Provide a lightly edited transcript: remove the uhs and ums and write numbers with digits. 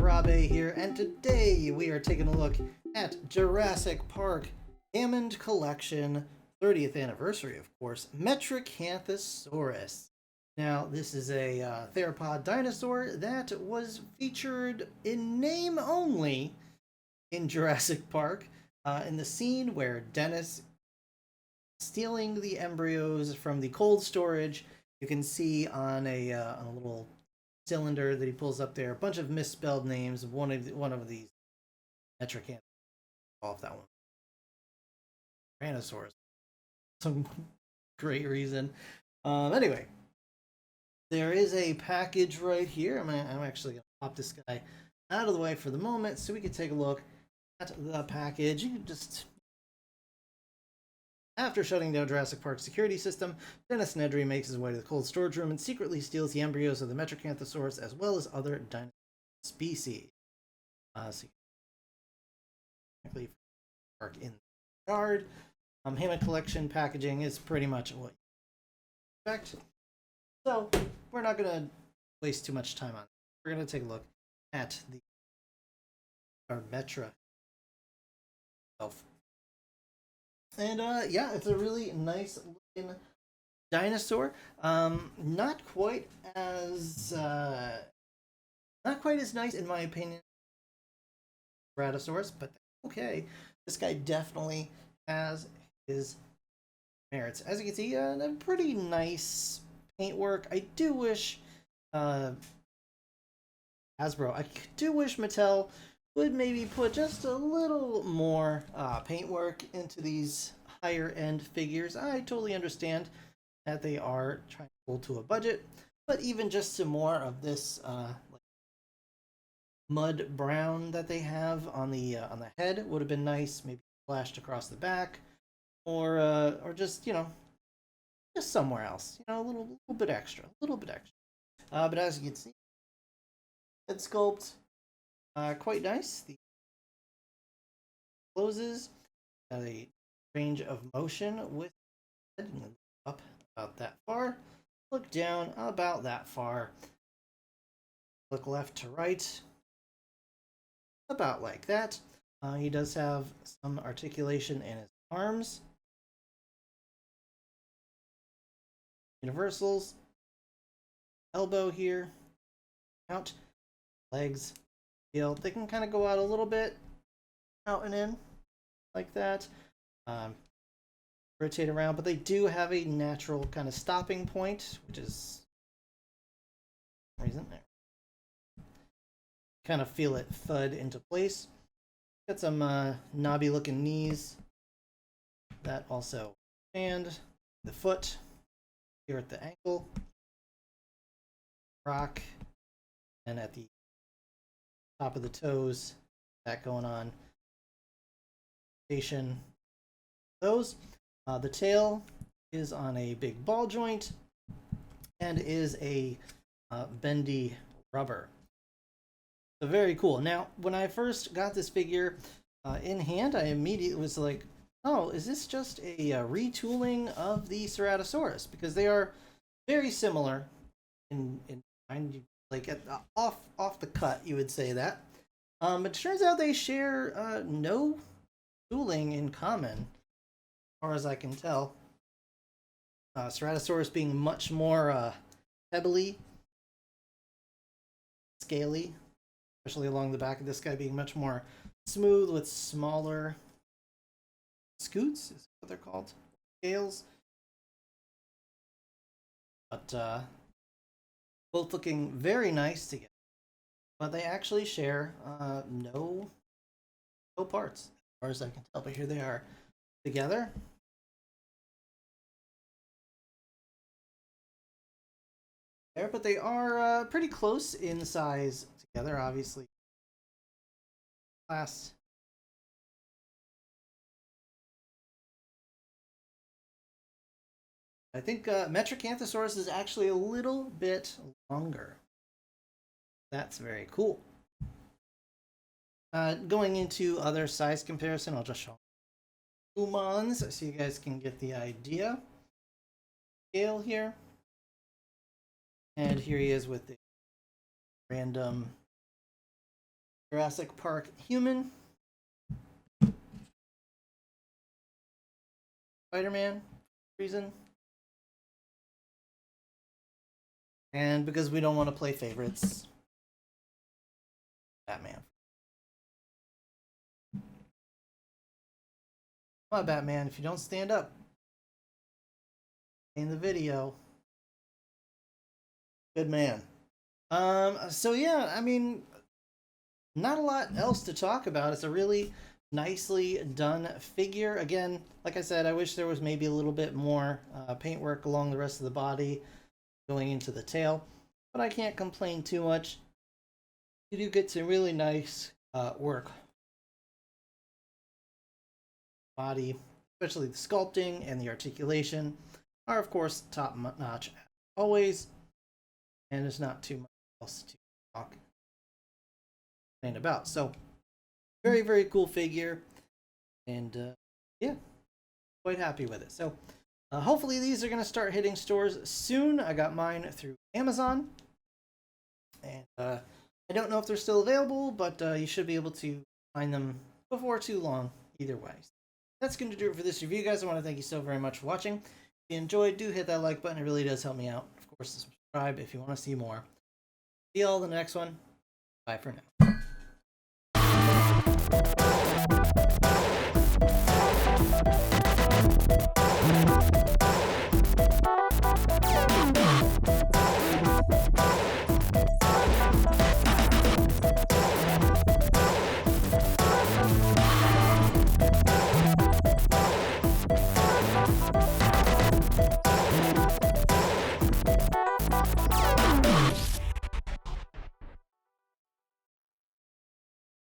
Rabe here, and today we are taking a look at Jurassic Park Hammond Collection, 30th anniversary, of course, METRIACANTHOSAURus. Now, this is a theropod dinosaur that was featured in name only in Jurassic Park, in the scene where Dennis stealing the embryos from the cold storage. You can see on a little cylinder that he pulls up there a bunch of misspelled names of one of these Metricant off that one. Tyrannosaurus. Some great reason. Anyway, there is a package right here. I'm actually gonna pop this guy out of the way for the moment so we can take a look at the package. You can just After shutting down Jurassic Park's security system, Dennis Nedry makes his way to the cold storage room and secretly steals the embryos of the Metricanthosaurus as well as other dinosaur species. Park in the yard. Hammond Collection packaging is pretty much what you expect. So we're not going to waste too much time on it. We're going to take a look at our Metra itself. And yeah, it's a really nice looking dinosaur. Not quite as nice in my opinion, Brachiosaurus, but okay. This guy definitely has his merits. As you can see, a pretty nice paintwork. I do wish Hasbro, I do wish Mattel would maybe put just a little more paintwork into these higher end figures. I totally understand that they are trying to hold to a budget, but even just some more of this like mud brown that they have on the head would have been nice. Maybe splashed across the back, or just just somewhere else. A little bit extra, But as you can see, head sculpt. Quite nice. The closes at a range of motion with up about that far, look down about that far, look left to right about like that. He does have some articulation in his arms. Universals, elbow here, out, legs. They can kind of go out a little bit, out and in, like that. Rotate around, but they do have a natural kind of stopping point, which is reason there. Kind of feel it thud into place. Got some knobby looking knees. That also and the foot here at the ankle, rock, and at the top of the toes, that going on. Those. The tail is on a big ball joint and is a bendy rubber. So very cool. Now, when I first got this figure in hand, I immediately was like, oh, is this just a retooling of the Ceratosaurus? Because they are very similar in like off the cut, you would say that. It turns out they share no tooling in common, as far as I can tell. Ceratosaurus being much more pebbly, scaly, especially along the back of this guy being much more smooth with smaller scoots, is what they're called, scales. But both looking very nice together. But they actually share no parts, as far as I can tell. But here they are together. There, but they are pretty close in size together, obviously. Last. I think Metricanthosaurus is actually a little bit longer. That's very cool. Going into other size comparison, I'll just show humans so you guys can get the idea. Scale here. And here he is with the random Jurassic Park human. Spider-Man reason. And because we don't want to play favorites, Batman. Come on, Batman, if you don't stand up in the video. Good man. So yeah, I mean, not a lot else to talk about. It's a really nicely done figure. Again, like I said, I wish there was maybe a little bit more paintwork along the rest of the body going into the tail, but I can't complain too much. You do get some really nice work. Body, especially the sculpting and the articulation, are of course top notch always, and there's not too much else to talk about. So very, very cool figure, and yeah, quite happy with it. So hopefully these are going to start hitting stores soon. I got mine through Amazon, and I don't know if they're still available, but you should be able to find them before too long either way. That's going to do it for this review, guys. I want to thank you so very much for watching. If you enjoyed, do hit that like button. It really does help me out. Of course, subscribe if you want to see more. See you all in the next one. Bye for now.